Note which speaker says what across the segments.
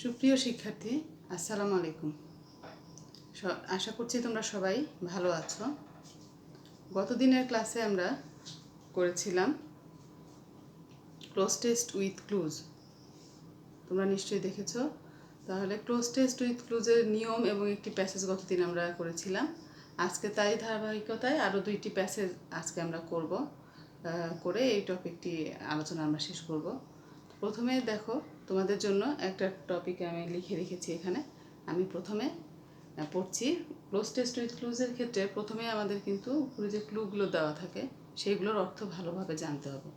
Speaker 1: সুপ্রিয় শিক্ষার্থী, আসসালামু আলাইকুম। আশা করছি তোমরা সবাই ভালো আছো। গতদিনের ক্লাসে আমরা করেছিলাম ক্লোজ টেস্ট উইথ ক্লুজ। তোমরা নিশ্চয়ই দেখেছো। তাহলে ক্লোজ টেস্ট উইথ ক্লুজের নিয়ম এবং একটি প্যাসেজ গতদিন আমরা করেছিলাম। আজকে তাই ধারাবাহিকতায় আরও 2টি প্যাসেজ আজকে আমরা করে এই টপিকটি আলোচনা আমরা শেষ করব। প্রথমে দেখো, তোমাদের জন্য একটা টপিক আমি লিখে রেখেছি এখানে। আমি প্রথমে পড়ছি। ক্লোজ টেস্ট উইথ ক্লুজের ক্ষেত্রে প্রথমে আমাদের কিন্তু উপরে যে ক্লুগুলো দেওয়া থাকে সেইগুলোর অর্থ ভালোভাবে জানতে হবে।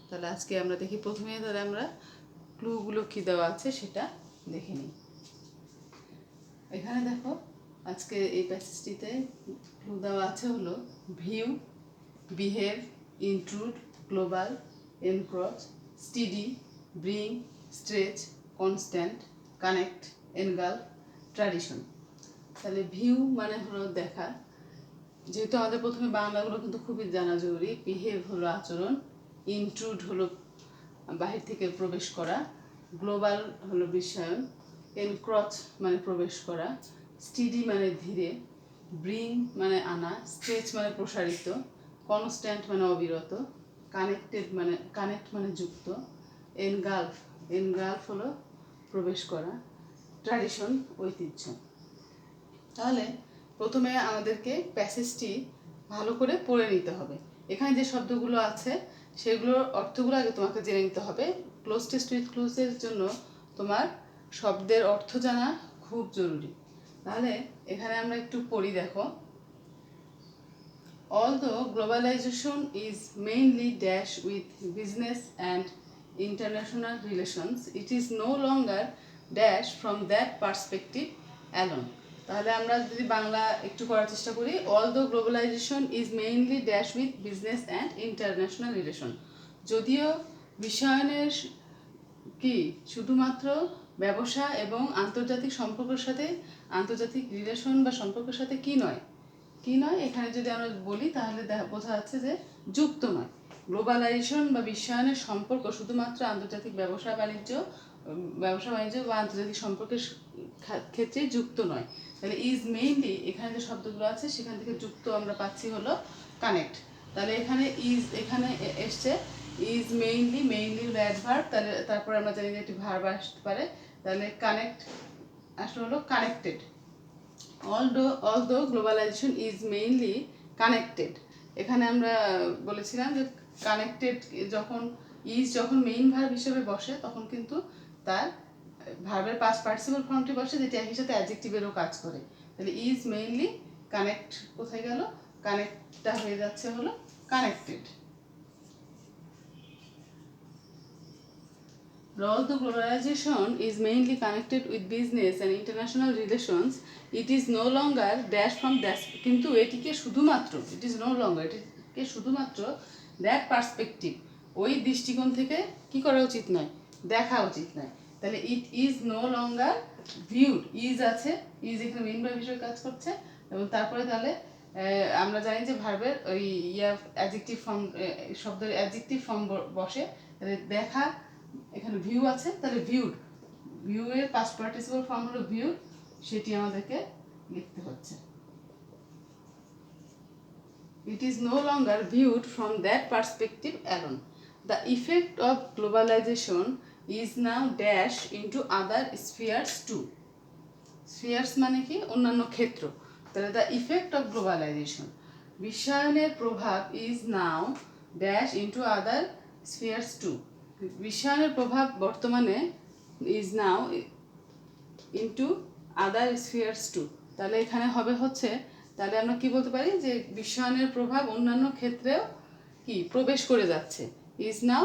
Speaker 1: তাহলে আজকে আমরা দেখি, প্রথমে তাহলে আমরা ক্লুগুলো কী দেওয়া আছে সেটা দেখে নিই। এখানে দেখো, আজকে এই প্যাসেজটিতে ক্লু দেওয়া আছে হলো view, behave, intrude, global, encroach, steady, bring, stretch, constant, connect, engulf, tradition. তাহলে ভিউ মানে হলো দেখা, যেহেতু আমাদের প্রথমে বাংলাগুলো কিন্তু খুবই জানা জরুরি। বিহেভ হলো আচরণ, ইনট্রুড হলো বাহির থেকে প্রবেশ করা, গ্লোবাল হলো বিশ্বায়ন, এনক্রচ মানে প্রবেশ করা, স্টিডি মানে ধীরে, ব্রিং মানে আনা, স্ট্রেচ মানে প্রসারিত, কনস্ট্যান্ট মানে অবিরত, কানেক্ট মানে যুক্ত, এনগালফ হলো প্রবেশ করা, ট্র্যাডিশন ঐতিহ্য। তাহলে প্রথমে আমাদেরকে প্যাসেজটি ভালো করে পড়ে নিতে হবে। এখানে যে শব্দগুলো আছে সেগুলোর অর্থগুলো আগে তোমাকে জেনে নিতে হবে। ক্লোজ টেস্ট উইথ ক্লুজের জন্য তোমার শব্দের অর্থ জানা খুব জরুরি। তাহলে এখানে আমরা একটু পড়ি, দেখো। Although globalization is mainly dash with business and international relations, it is no longer dash from that perspective alone. তাহলে আমরা যদি বাংলা একটু করার চেষ্টা করি, although globalization is mainly dash with business and international relation, যদিও বিশ্বায়নের কি শুধুমাত্র ব্যবসা এবং আন্তর্জাতিক সম্পর্কের সাথে, আন্তর্জাতিক রিলেশন বা সম্পর্কের সাথে কি নয়, এখানে যদি আমরা বলি তাহলে বোঝা যাচ্ছে যে যুক্ত নয়। গ্লোবালাইজেশন বা বিশ্বায়নের সম্পর্ক শুধুমাত্র আন্তর্জাতিক ব্যবসা বাণিজ্য বা আন্তর্জাতিক সম্পর্কের ক্ষেত্রে যুক্ত নয়। তাহলে ইজ মেইনলি, এখানে যে শব্দগুলো আছে সেখান থেকে যুক্ত আমরা পাচ্ছি হলো কানেক্ট। তাহলে এখানে এসছে ইজ মেইনলির অ্যাডভার্ব, তাহলে তারপরে আমরা জানি যে একটি ভার্ব আসতে পারে। তাহলে কানেক্ট আসলে হলো connected. although globalization is mainly connected, এখানে আমরা বলেছিলাম যে কানেক্টেড যখন মেইন ভার্ব হিসেবে বসে তখন কিন্তু তার ভার্বের পাস্ট পার্টিসিপল ফর্মটি বসে, যেটি একই সাথে অ্যাডজেক্টিভেরও কাজ করে। তাহলে ইজ মেইনলি কানেক্ট কোথায় গেল, কানেক্টটা হয়ে যাচ্ছে হলো connected. Although globalization is mainly connected with business and international relations, it is no longer dash from that, কিন্তু এটিকে শুধুমাত্র that perspective, ওই দৃষ্টিকোণ থেকে কি করা উচিত নয়, দেখা উচিত নয়। তাহলে it is no longer viewed, is আছে, ইজ এখানে মেইন ভার্ব হিসেবে কাজ করছে, এবং তারপরে তাহলে আমরা জানি যে ভার্বের ওই অ্যাডজেক্টিভ ফর্ম, শব্দের অ্যাডজেক্টিভ ফর্ম বসে। তাহলে দেখা, এখানে ভিউ আছে, তাহলে ভিউ এর পাস্ট পার্টিসিপল ফর্ম হলো ভিউড, সেটি আমাদেরকে লিখতে হচ্ছে। It is no longer viewed from that perspective alone. The effect of globalization is now dash into other spheres too. Spheres মানে কি, অন্যান্য ক্ষেত্র। তাহলে the effect of globalization, বিশ্বায়নের প্রভাব is now dash into other spheres too. বিশ্বায়নের প্রভাব বর্তমানে is now into other spheres too. তাহলে এখানে হবে হচ্ছে, তাহলে আমরা কি বলতে পারি যে বিশ্বায়নের প্রভাব অন্যান্য ক্ষেত্রেও কি প্রবেশ করে যাচ্ছে। ইজ নাও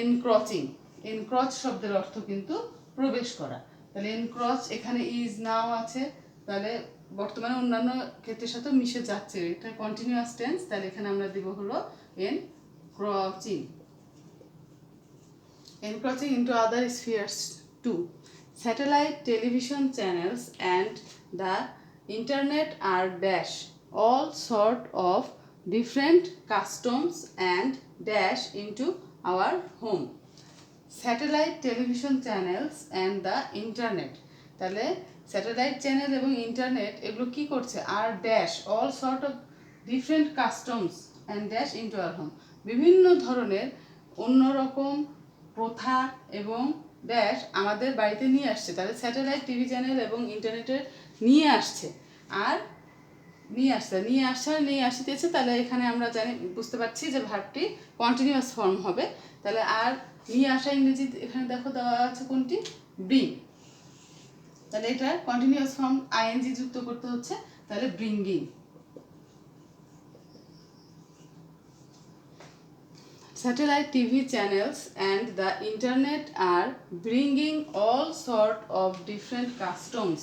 Speaker 1: এনক্রচিং, এনক্রচ শব্দের অর্থ কিন্তু প্রবেশ করা। তাহলে এনক্রচ, এখানে ইজ নাও আছে, তাহলে বর্তমানে অন্যান্য ক্ষেত্রের সাথে মিশে যাচ্ছে, এটা কন্টিনিউয়াস টেন্স। তাহলে এখানে আমরা দিব হলো encroaching into other spheres too. Satellite television channels and the internet are dash all sort of different customs and dash into our home. Satellite television channels and the internet. তাহলে satellite channel এবং internet এগুলো কি করছে? আর dash all sort of different customs and dash into our home. বিভিন্ন ধরনের অন্যরকম প্রথা এবং ড্যাশ আমাদের বাড়িতে নিয়ে আসছে। তাহলে স্যাটেলাইট টিভি চ্যানেল এবং ইন্টারনেটের নিয়ে আসছে আর নিয়ে আসিতেছে। তাহলে এখানে আমরা বুঝতে পারছি যে ভার্বটি কন্টিনিউয়াস ফর্ম হবে। তাহলে আর নিয়ে আসা ইংরেজি এখানে দেখো দেওয়া আছে কোনটি? ব্রিং। তাহলে এটা কন্টিনিউয়াস ফর্ম আইএনজি যুক্ত করতে হচ্ছে, তাহলে bringing. Satellite TV channels and the internet are bringing all sort of different customs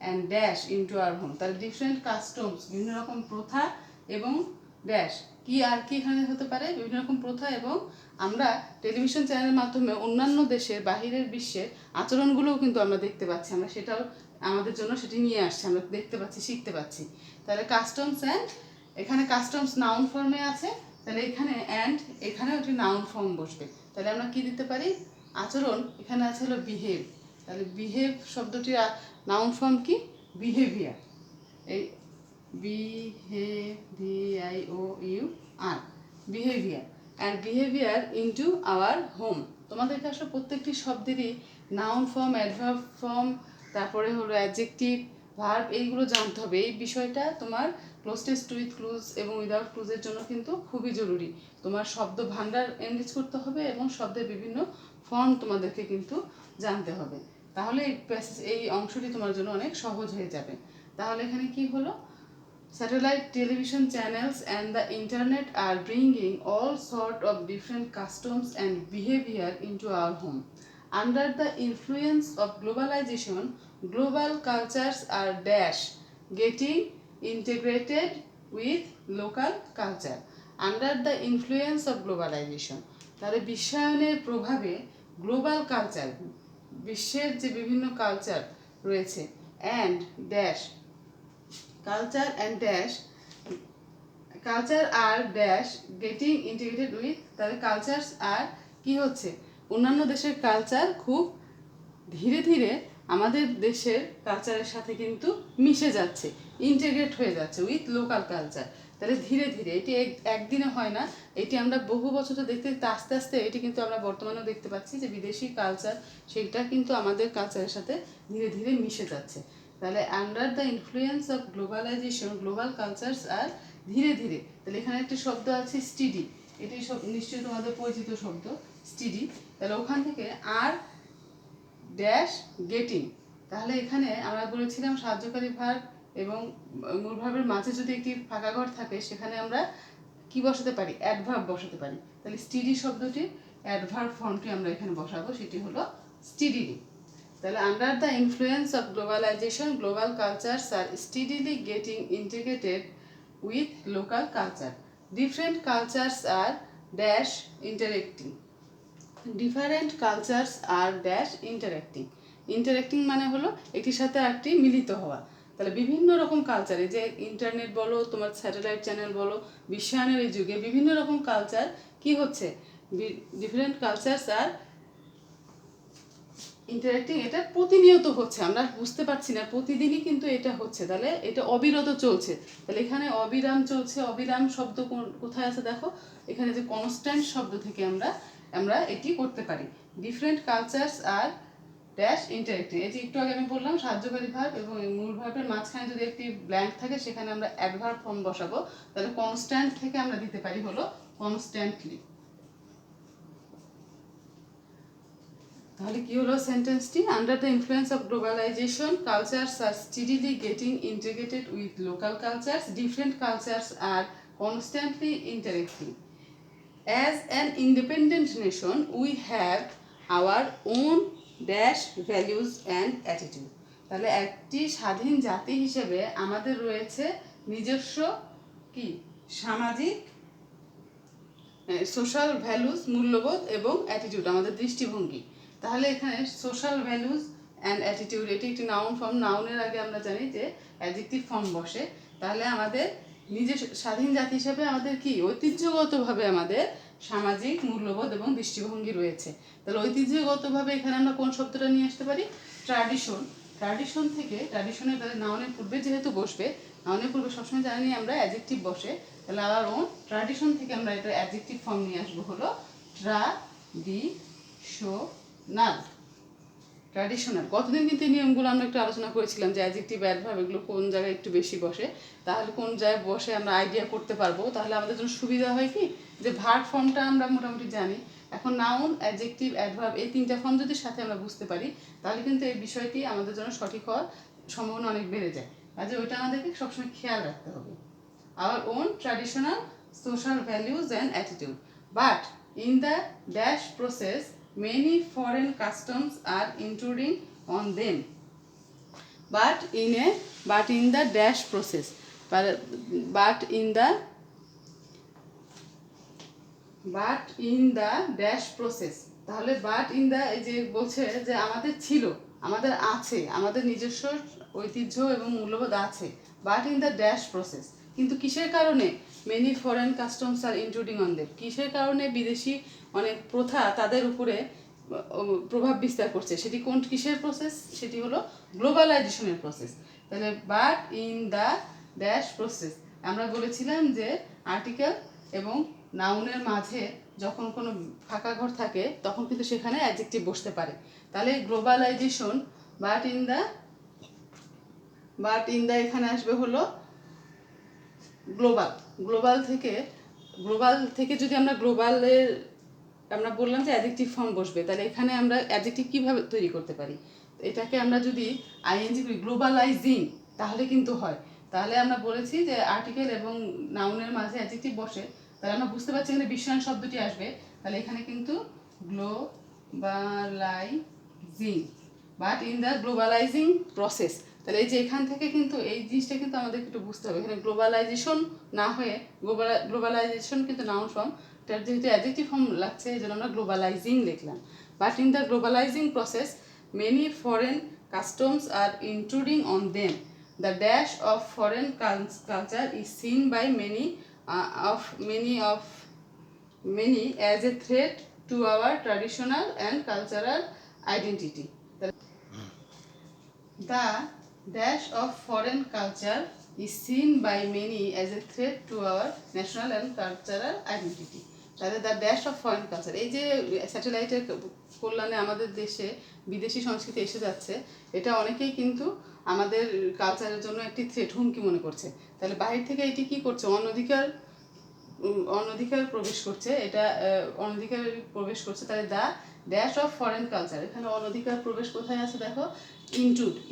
Speaker 1: and dash into our home. তাহলে different customs বিভিন্ন রকম প্রথা এবং ড্যাশ কি আর কি এখানে হতে পারে? বিভিন্ন রকম প্রথা এবং আমরা টেলিভিশন চ্যানেলের মাধ্যমে অন্যান্য দেশের বাহিরের বিশ্বের আচরণগুলোও কিন্তু আমরা দেখতে পাচ্ছি। আমরা সেটাও আমাদের জন্য সেটি নিয়ে আসছে, আমরা দেখতে পাচ্ছি, শিখতে পাচ্ছি। তাহলে কাস্টমস অ্যান্ড, এখানে কাস্টমস নাউন ফর্মে আছে, তাহলে এখানে অ্যান্ড এখানেও একটি নাউন ফর্ম বসবে। তাহলে আমরা কি দিতে পারি? আচরণ। এখানে আছে হলো বিহেভ। তাহলে বিহেভ শব্দটির নাউন ফর্ম কি? বিহেভিয়ার। এই BHAVIOUR behaviour. And behaviour into our home. তোমাদেরকে আসলে প্রত্যেকটি শব্দেরই নাউন ফর্ম, অ্যাডভার্ব ফর্ম, তারপরে হলো অ্যাডজেক্টিভ, ভার্ব, এইগুলো জানতে হবে। এই বিষয়টা তোমার ক্লোজ টেস্ট উইথ ক্লুজ এবং উইদাউট ক্লুজের জন্য কিন্তু খুবই জরুরি। তোমার শব্দ ভাণ্ডার এনরিচ করতে হবে এবং শব্দের বিভিন্ন ফর্ম তোমাদেরকে কিন্তু জানতে হবে। তাহলে এই অংশটি তোমার জন্য অনেক সহজ হয়ে যাবে। তাহলে এখানে কি হলো? Satellite television channels and the internet are bringing all sort of different customs and behavior into our home. Under the influence of globalization, global cultures are dash getting integrated with local culture. Under the influence of globalization, তাহলে বিশ্বায়নের প্রভাবে global culture, বিশ্বের যে বিভিন্ন culture রয়েছে, and dash culture and dash culture are dash getting integrated with. তাহলে cultures are কি হচ্ছে? অন্যান্য দেশের কালচার খুব ধীরে ধীরে আমাদের দেশের কালচারের সাথে কিন্তু মিশে যাচ্ছে, ইন্টিগ্রেট হয়ে যাচ্ছে উইথ লোকাল কালচার। তাহলে ধীরে ধীরে, এটি একদিনে হয় না, এটি আমরা বহু বছর দেখতে দেখতে আস্তে আস্তে এটি কিন্তু আমরা বর্তমানেও দেখতে পাচ্ছি যে বিদেশি কালচার সেটা কিন্তু আমাদের কালচারের সাথে ধীরে ধীরে মিশে যাচ্ছে। তাহলে under the influence of globalization global cultures are ধীরে ধীরে। তাহলে এখানে একটি শব্দ আছে স্টিডি, এটি নিশ্চয়ই তোমাদের পরিচিত শব্দ স্টিডি। তাহলে ওখান থেকে আর ড্যাশ গেটিং। তাহলে এখানে আমরা বলেছিলাম সাহায্যকারী ভার্ব এবং মূল ভার্বের মাঝে যদি একটি ফাঁকা ঘর থাকে সেখানে আমরা কি বসাতে পারি? অ্যাডভার্ব বসাতে পারি। তাহলে স্টিডি শব্দটির অ্যাডভার্ব ফর্মটি আমরা এখানে বসাবো, সেটি হলো স্টিডিলি। তাহলে under the influence of globalization global cultures are steadily getting integrated with local culture. Different cultures are dash interacting. Different cultures are dash interacting. Interacting মানে হলো একটির সাথে আরেকটি মিলিত হওয়া। তাহলে বিভিন্ন রকম কালচারে, যে ইন্টারনেট বলো, তোমার স্যাটেলাইট চ্যানেল বলো, বিশ্বায়নের এই যুগে বিভিন্ন রকম কালচার কি হচ্ছে? ডিফারেন্ট কালচারস আর ইন্টারেক্টিং। এটা প্রতিনিয়ত হচ্ছে, আমরা বুঝতে পারছি না, প্রতিদিনই কিন্তু এটা হচ্ছে। তাহলে এটা অবিরত চলছে। তাহলে এখানে অবিরাম চলছে, অবিরাম শব্দ কোথায় আছে দেখো, এখানে যে কনস্ট্যান্ট শব্দ থেকে আমরা এটি করতে পারি। Different cultures are dash interacting. এই যে একটু আগে আমি বললাম সাহায্যকারী ভার্ব এবং মূল ভার্বের মাঝখানে যদি একটি ব্ল্যাঙ্ক থাকে সেখানে আমরা অ্যাডভার্ব ফর্ম বসাবো। তাহলে কনস্ট্যান্ট থেকে আমরা দিতে পারি হলো কনস্ট্যান্টলি। তাহলে কি হলো সেন্টেন্সটি? Under the influence of globalization cultures are steadily getting integrated with local cultures. Different cultures are constantly interacting. As an independent nation, we have our own dash values and attitude. তাহলে একটি স্বাধীন জাতি হিসেবে আমাদের রয়েছে নিজস্ব কি সামাজিক সোশ্যাল ভ্যালুস, মূল্যবোধ এবং অ্যাটিটিউড, আমাদের দৃষ্টিভঙ্গি। তাহলে এখানে সোশ্যাল ভ্যালুস অ্যান্ড অ্যাটিটিউড, এটি একটি নাউন ফর্ম। নাউনের আগে আমরা জানি যে অ্যাডজেক্টিভ ফর্ম বসে। তাহলে আমাদের নিজের স্বাধীন জাতি হিসাবে আমাদের কি ঐতিহ্যগতভাবে আমাদের সামাজিক মূল্যবোধ এবং দৃষ্টিভঙ্গি রয়েছে। তাহলে ঐতিহ্যগতভাবে এখানে আমরা কোন শব্দটা নিয়ে আসতে পারি? ট্র্যাডিশন। ট্র্যাডিশন থেকে ট্র্যাডিশনের তাহলে নাউনের পূর্বে যেহেতু বসবে, নাউনের পূর্বে সবসময় জানি আমরা অ্যাডজেক্টিভ বসে, তাহলে আবার ওন ট্র্যাডিশন থেকে আমরা এটা অ্যাডজেক্টিভ ফর্ম নিয়ে আসবো হলো ট্র্যাডিশনাল। ট্র্যাডিশনাল। গতদিন কিন্তু এই নিয়মগুলো আমরা একটু আলোচনা করেছিলাম যে অ্যাডজেক্টিভ অ্যাডভার্ব এগুলো কোন জায়গায় একটু বেশি বসে, তাহলে কোন জায়গায় বসে আমরা আইডিয়া করতে পারবো। তাহলে আমাদের জন্য সুবিধা হয় কি যে ভার্ব ফর্মটা আমরা মোটামুটি জানি, এখন নাউন অ্যাডজেক্টিভ অ্যাডভার্ব এই তিনটা ফর্ম যদি সাথে আমরা বুঝতে পারি তাহলে কিন্তু এই বিষয়টি আমাদের জন্য সঠিক হওয়ার সম্ভাবনা অনেক বেড়ে যায়। কাজে ওইটা আমাদেরকে সবসময় খেয়াল রাখতে হবে। Our own traditional social values and attitude, but in the dash process many foreign customs are intruding on them. But in the dash process, but in the dash process, তাহলে বাট ইন দ্য এই যে বলছে যে আমাদের ছিল, আমাদের আছে, আমাদের নিজস্ব ঐতিহ্য এবং মূল্যবোধ আছে, but in the dash process, কিন্তু কিসের কারণে? Many foreign customs are including on them, কিসের কারণে বিদেশি অনেক প্রথা তাদের উপরে প্রভাব বিস্তার করছে, সেটি কোন কিসের প্রসেস? সেটি হলো গ্লোবালাইজেশনের প্রসেস। তাহলে but in the dash process, আমরা বলেছিলাম যে আর্টিকেল এবং নাউনের মাঝে যখন কোনো ফাঁকা ঘর থাকে তখন কিন্তু সেখানে অ্যাডজেক্টিভ বসতে পারে। তাহলে গ্লোবালাইজেশন, বাট ইন দ্য এখানে আসবে হলো গ্লোবাল। গ্লোবাল থেকে যদি আমরা গ্লোবালের আমরা বললাম যে অ্যাডজেক্টিভ ফর্ম বসবে, তাহলে এখানে আমরা অ্যাডজেক্টিভ কীভাবে তৈরি করতে পারি? এটাকে আমরা যদি আইএনজি করি গ্লোবালাইজিং তাহলে কিন্তু হয়। তাহলে আমরা বলেছি যে আর্টিকেল এবং নাউনের মাঝে অ্যাডজেক্টিভ বসে, তাহলে আমরা বুঝতে পারছি এখানে বিশ্বায়ন শব্দটি আসবে, তাহলে এখানে কিন্তু globalizing, but in the globalizing process. তাহলে এই যে এখান থেকে কিন্তু এই জিনিসটা কিন্তু আমাদের একটু বুঝতে হবে, এখানে গ্লোবালাইজেশন না হয়ে গ্লোবালাইজেশন কিন্তু নাউন ফর্ম, তার যেহেতু অ্যাডজেক্টিভ ফর্ম লাগছে এই জন্য আমরা গ্লোবালাইজিং লিখলাম। But in the globalizing process many foreign customs are intruding on them, the dash of foreign culture is seen by many as a threat to our traditional and cultural identity. The dash of foreign culture is seen by many as a threat to our national and cultural identity. তাহলে the dash of foreign culture, এই যে স্যাটেলাইটের কল্যাণে আমাদের দেশে বিদেশি সংস্কৃতি এসে যাচ্ছে, এটা অনেকেই কিন্তু আমাদের কালচারের জন্য একটি থ্রেট, হুমকি মনে করছে। তাহলে বাইরে থেকে এটি কী করছে? অনধিকার প্রবেশ করছে, এটা অনধিকার প্রবেশ করছে। তাহলে the dash of foreign culture, এখানে অনধিকার প্রবেশ কোথায় আছে দেখো?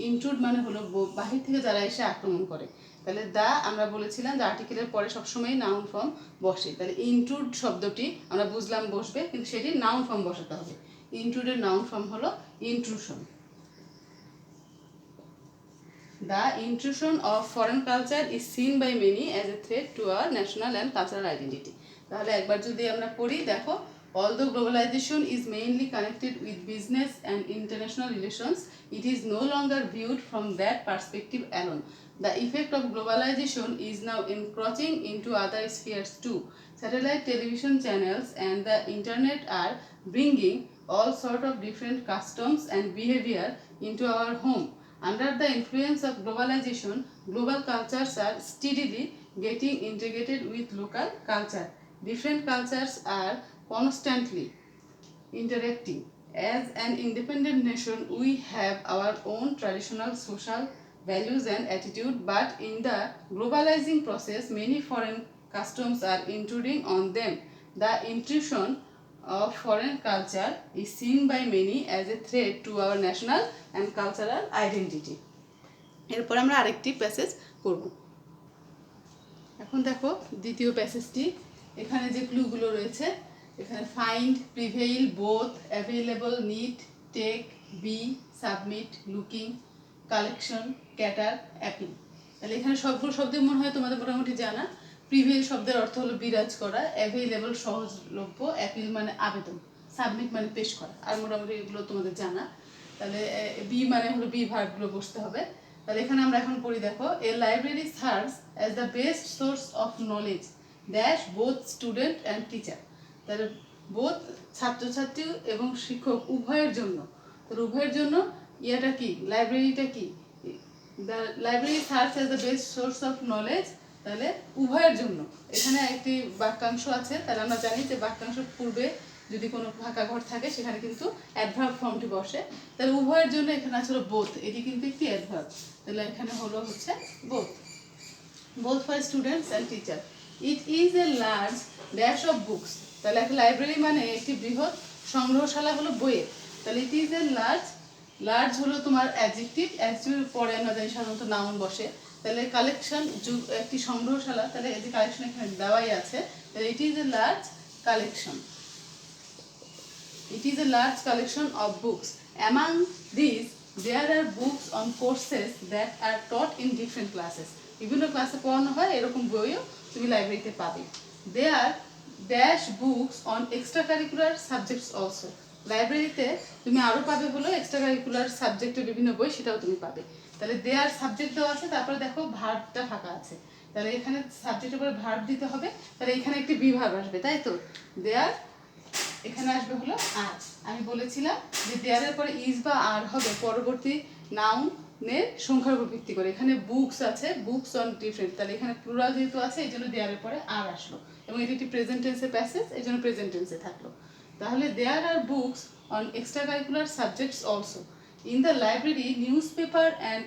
Speaker 1: ইনট্রুড মানে হলো বাহির থেকে যারা এসে আক্রমণ করে। তাহলে দা আমরা বলেছিলাম যে আর্টিকেলের পরে সবসময় নাউন ফর্ম বসে, তাহলে ইনট্রুড শব্দটি আমরা বুঝলাম বসবে, কিন্তু সেটি নাউন ফর্ম বসাতে হবে। ইনট্রুডের নাউন ফর্ম হলো intrusion. The intrusion of foreign culture is seen by many as a threat to our national and cultural identity. তাহলে একবার যদি আমরা পড়ি দেখো, although globalization is mainly connected with business and international relations, it is no longer viewed from that perspective alone. The effect of globalization is now encroaching into other spheres too. Satellite television channels and the internet are bringing all sort of different customs and behavior into our home. Under the influence of globalization, global cultures are steadily getting integrated with local culture. Different cultures are constantly interacting. As an independent nation, we have our own traditional social values and attitude, but in the globalizing process, many foreign customs are intruding on them. The intrusion of foreign culture is seen by many as a threat to our national and cultural identity. এরপর আমরা আরেকটি passage করব। এখন দেখো দ্বিতীয় প্যাসেজটি, এখানে যে ক্লুগুলো রয়েছে, এখানে find, prevail, both, available, need, take, be, submit, looking, collection, cater, appeal. তাহলে এখানে সবগুলো শব্দের মনে হয় তোমাদের মোটামুটি জানা। প্রিভেইল শব্দের অর্থ হলো বিরাজ করা, অ্যাভেলেবল সহজলভ্য, অ্যাপিল মানে আবেদন, সাবমিট মানে পেশ করা, আর মোটামুটি এগুলো তোমাদের জানা। তাহলে বি মানে হলো বি ভার্বগুলো বসতে হবে। তাহলে এখানে আমরা এখন পড়ি দেখো, a library serves as the best source of knowledge dash both student and teacher. তাহলে বোথ ছাত্রছাত্রী এবং শিক্ষক উভয়ের জন্য, তাহলে উভয়ের জন্য ইয়েটা কি, লাইব্রেরিটা কি, the library serves as the best source of knowledge, তাহলে উভয়ের জন্য। এখানে একটি বাক্যাংশ আছে, তাহলে আমরা জানি যে বাক্যাংশ পূর্বে যদি কোনো ফাঁকা ঘর থাকে সেখানে কিন্তু অ্যাডভার্ব ফর্মটি বসে, তাহলে উভয়ের জন্য এখানে আছে হলো বোথ, এটি কিন্তু একটি অ্যাডভার্ব, তাহলে এখানে হলো হচ্ছে both, both for students and teacher. It is a large dash of books, তাহলে একটা লাইব্রেরি মানে একটি বৃহৎ সংগ্রহশালা হলো বইয়ের, তাহলে it is a large, large হলো তোমার অ্যাডজেক্টিভ, অ্যাডজেক্টিভ পরে আমরা জানি সাধারণত নাউন বসে, তাহলে কালেকশন একটি সংগ্রহশালা, তাহলে এই যে কালেকশন এখানে দেওয়াই আছে, তাহলে it is a large collection, it is a large collection of books. Among these there are books on courses that are taught in different classes. বিভিন্ন ক্লাসে পড়ানো হয় এরকম বইও তুমি লাইব্রেরিতে পাবে। There dash books on extracurricular subjects also. লাইব্রেরিতে তুমি আরও পাবে হলো এক্সট্রা কারিকুলার সাবজেক্টের বিভিন্ন বই, সেটাও তুমি পাবে। তাহলে দেয়ার সাবজেক্ট দেওয়া আছে, তারপরে দেখো ভার্বটা ফাঁকা আছে, তাহলে এখানে সাবজেক্টের পরে ভার্ব দিতে হবে, তাহলে এখানে একটি বিভাগ আসবে, তাই তো, দেয়ার এখানে আসবে হলো আর। আমি বলেছিলাম যে দেয়ারের পরে ইজ বা আর হবে পরবর্তী নাউনের সংখ্যার উপর ভিত্তি করে, এখানে বুকস আছে, বুকস অন ডিফারেন্ট, তাহলে এখানে প্লুরাল যেহেতু আছে এই জন্য দেয়ারের পরে আর আসলো, এবং এটি একটি প্রেজেন্ট টেন্সের প্যাসেজ, এই জন্য প্রেজেন্ট টেন্সে থাকলো। তাহলে there are books on extra curricular subjects also. In the library newspaper and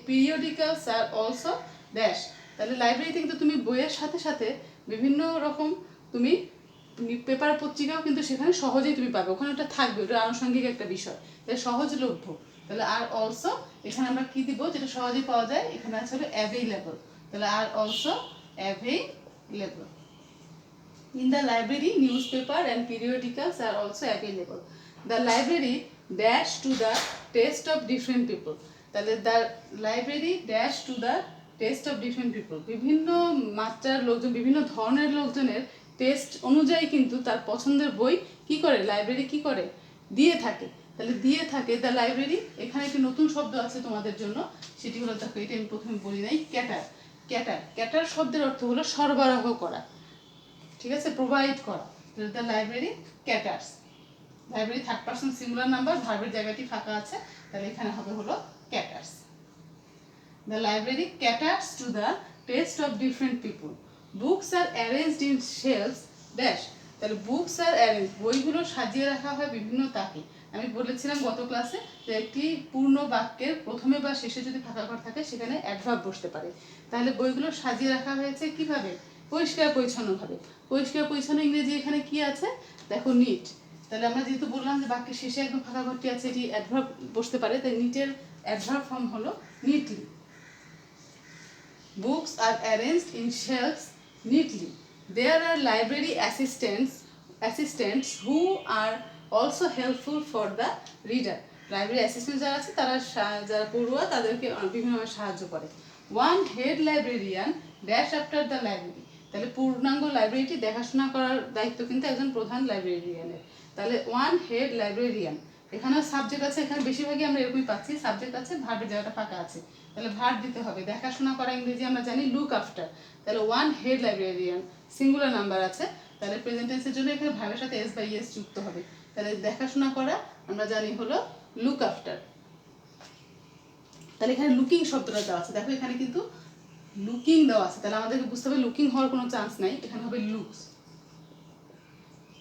Speaker 1: periodicals are also dash, তাহলে লাইব্রেরিতে কিন্তু তুমি বইয়ের সাথে সাথে বিভিন্ন রকম তুমি পেপার পত্রিকাও কিন্তু সেখানে সহজেই তুমি পাবে, ওখানে ওটা থাকবে, ওটা আনুষঙ্গিক একটা বিষয়, তাই সহজলভ্য। তাহলে আর অলসো এখানে আমরা কি দিব যেটা সহজেই পাওয়া যায়, এখানে আছে হলো অ্যাভেইলেবল, তাহলে are also available. In the library newspaper and periodicals are also available. The library dash to the taste of different people, তাহলে the library dash to the taste of different people, বিভিন্ন মাত্রার লোকজন, বিভিন্ন ধরনের লোকজনের test অনুযায়ী কিন্তু তার পছন্দের বই কি করে, লাইব্রেরি কি করে, দিয়ে থাকে, তাহলে দিয়ে থাকে। দ্য লাইব্রেরি, এখানে একটি নতুন শব্দ আছে তোমাদের জন্য, সেটি হলো, দেখো এটা আমি প্রথমে বলি নাই, ক্যাটার। ক্যাটার, ক্যাটার শব্দের অর্থ হলো সরবরাহ করা, ঠিক আছে, প্রোভাইড করা, the library caters. Library third person singular number, ভার্বের জায়গাটি ফাঁকা আছে, তাহলে এখানে হবে হলো caters. The library caters to the taste of different people. Books are arranged in shelves dash, তাহলে বুকস আর অ্যারেঞ্জ, বইগুলো সাজিয়ে রাখা হয় বিভিন্ন তাকে। আমি বলেছিলাম গত ক্লাসে যে একটি পূর্ণ বাক্যের প্রথমে বা শেষে যদি ফাঁকা ঘর থাকে সেখানে অ্যাডভার্ব বসতে পারে, তাহলে বইগুলো সাজিয়ে রাখা হয়েছে কিভাবে, পরিষ্কার পরিচ্ছন্নভাবে। পরিষ্কার পরিচ্ছন্ন ইংরেজি এখানে কি আছে, দেখো নিট, তাহলে আমরা যেহেতু বললাম যে বাক্যের শেষে একদম ফাঁকা ঘরটি আছে, এটি অ্যাডভার্ব বসতে পারে, তাই নিটের অ্যাডভার্ব ফর্ম হলো neatly. Books are arranged in shelves neatly. There are library assistants who are also helpful for the reader. Library assistant যারা আছে তারা যারা পড়ুয়া তাদেরকে বিভিন্নভাবে সাহায্য করে। One head librarian dash after the library, তাহলে পূর্ণাঙ্গ লাইব্রেরিটি দেখাশোনা করার দায়িত্ব কিন্তু একজন প্রধান লাইব্রেরিয়ানের, তাহলে ওয়ান হেড লাইব্রেরিয়ান। এখানেও সাবজেক্ট আছে, এখানে বেশিরভাগই আমরা এরকমই পাচ্ছি, সাবজেক্ট আছে, ভার্বের জায়গাটা ফাঁকা আছে, তাহলে ভার্ব দিতে হবে। দেখাশোনা করা ইংরেজি আমরা জানি লুক আফটার, তাহলে one head librarian singular number আছে, তাহলে প্রেজেন্ট টেন্সের জন্য এখানে ভার্বের সাথে এস বা ইএস যুক্ত হবে, তাহলে দেখাশোনা করা আমরা জানি হলো লুক আফটার। তাহলে এখানে লুকিং শব্দটা দেওয়া আছে, দেখো এখানে কিন্তু লুকিং দেওয়া আছে, তাহলে আমাদেরকে বুঝতে হবে লুকিং হওয়ার কোনো চান্স নাই, এখানে হবে লুকস।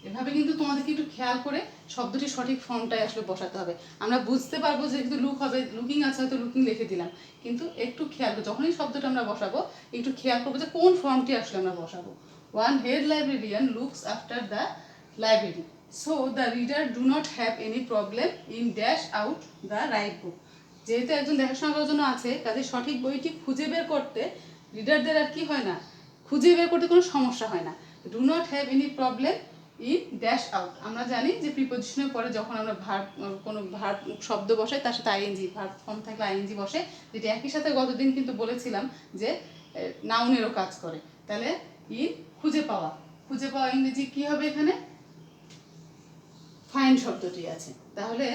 Speaker 1: এভাবে কিন্তু তোমাদেরকে একটু খেয়াল করে শব্দটি সঠিক ফর্মটাই আসলে বসাতে হবে, আমরা বুঝতে পারবো যে কিন্তু লুক হবে, লুকিং আছে হয়তো লুকিং লিখে দিলাম, কিন্তু একটু খেয়াল করবো যখনই শব্দটা আমরা বসাবো একটু খেয়াল করবো যে কোন ফর্মটি আসলে আমরা বসাবো। One head librarian looks after the library, so the reader do not have any problem in dash out the right book. যেহেতু একজন দেখাশোনা করার জন্য আছে, কাজে সঠিক বইটি খুঁজে বের করতে রিডারদের আর কি হয় না, খুঁজে বের করতে কোনো সমস্যা হয় না। Do not have any problem in dash out, আমরা জানি যে প্রিপোজিশনের পরে যখন আমরা ভার্ব, কোনো ভার্ব শব্দ বসাই তার সাথে আইএনজি, ভার্ব ফর্ম থাকলে আইএনজি বসে, যেটি একই সাথে গতদিন কিন্তু বলেছিলাম যে নাউনেরও কাজ করে। তাহলে ইন খুঁজে পাওয়া, খুঁজে পাওয়া ইংরেজি কি হবে, এখানে ফাইন্ড শব্দটি আছে, তাহলে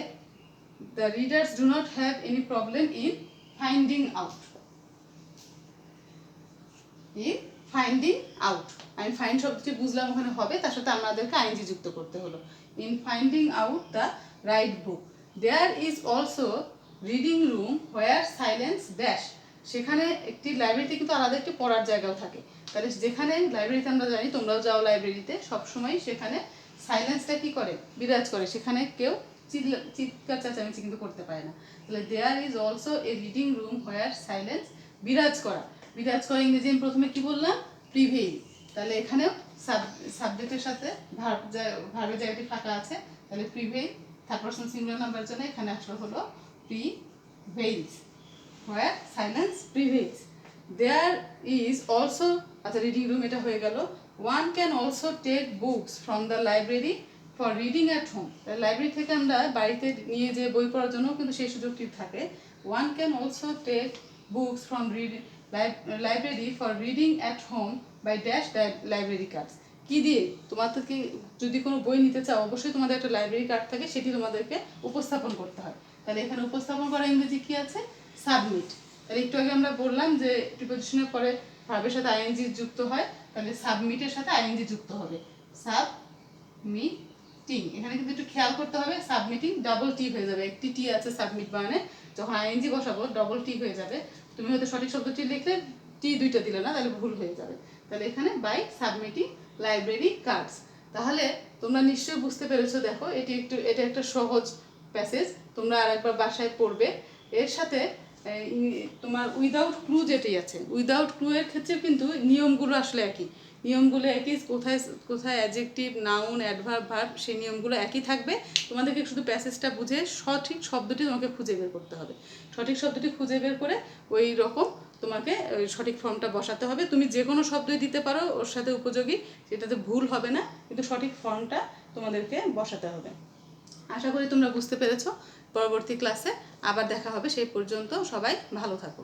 Speaker 1: the readers do not have any problem in finding out, in finding out, আমি ফাইন্ড শব্দটি বুঝলাম ওখানে হবে, তার সাথে আমাদেরকে আইএনজি যুক্ত করতে হলো। In finding out the right book there is also reading room where silence dash. সেখানে একটি লাইব্রেরিতে কিন্তু আলাদা একটি পড়ার জায়গাও থাকে। তাহলে যেখানে লাইব্রেরিতে আমরা জানি, তোমরাও যাও লাইব্রেরিতে, সবসময় সেখানে সাইলেন্সটা কী করে, বিরাজ করে, সেখানে কেউ চিৎকার চেঁচামেচি কিন্তু করতে পারে না। তাহলে there is also a reading room where silence, বিরাজ করা, বিরাজ করা ইংরেজি আমি প্রথমে কি বললাম, প্রিভেইল। তাহলে এখানেও সাবজেক্টের সাথে ভার্বের জায়গাটি ফাঁকা আছে, তাহলে prevail third person singular number জন্য এখানে আসলে হলো prevails, where silence prevails. There is also, আচ্ছা রিডিং রুম এটা হয়ে গেল। One can also take books from the library for reading at home. Library থেকে আমরা বাড়িতে নিয়ে যে বই পড়ার জন্য কিন্তু সেই সুযোগটি থাকে। One can also take books from library for reading at home by dash library cards. কী দিয়ে, তোমাদেরকে যদি কোনো বই নিতে চাও অবশ্যই তোমাদের একটা লাইব্রেরি কার্ড থাকে, সেটি তোমাদেরকে উপস্থাপন করতে হয়। তাহলে এখানে উপস্থাপন করা ইংরেজি কী আছে, সাবমিট। তাহলে একটু আগে আমরা বললাম যে প্রিপোজিশনের পরে ভার্বের সাথে আইএনজি যুক্ত হয়, তাহলে সাবমিটের সাথে আইএনজি যুক্ত হবে, সাবমিটিং। এখানে কিন্তু একটু খেয়াল করতে হবে, সাবমিটিং ডাবল টি হয়ে যাবে, একটি টি আছে সাবমিট মানে, যখন আইএনজি বসাবো ডবল টি হয়ে যাবে। তুমি হয়তো সঠিক শব্দটি লিখলে টি দুইটা দিলে না, তাহলে ভুল হয়ে যাবে। তাহলে এখানে বাই সাবমিটিং লাইব্রেরি কার্ডস। তাহলে তোমরা নিশ্চয়ই বুঝতে পেরেছো। দেখো এটা একটা সহজ প্যাসেজ, তোমরা আরেকবার বাসায় পড়বে। এর সাথে তোমার উইদাউট ক্লু যেটি আছে, উইদাউট ক্লু এর ক্ষেত্রে কিন্তু নিয়মগুলো আসলে একই, নিয়মগুলো একই, কোথায় কোথায় অ্যাডজেক্টিভ, নাউন, অ্যাডভার্ব, ভার্ব, সেই নিয়মগুলো একই থাকবে। তোমাদেরকে শুধু প্যাসেজটা বুঝে সঠিক শব্দটি তোমাকে খুঁজে বের করতে হবে। সঠিক শব্দটি খুঁজে বের করে ওই রকম তোমাকে সঠিক ফর্মটা বসাতে হবে। তুমি যে কোনো শব্দই দিতে পারো ওর সাথে উপযোগী, সেটাতে ভুল হবে না, কিন্তু সঠিক ফর্মটা তোমাদেরকে বসাতে হবে। আশা করি তোমরা বুঝতে পেরেছো। পরবর্তী ক্লাসে আবার দেখা হবে, সেই পর্যন্ত সবাই ভালো থাকো।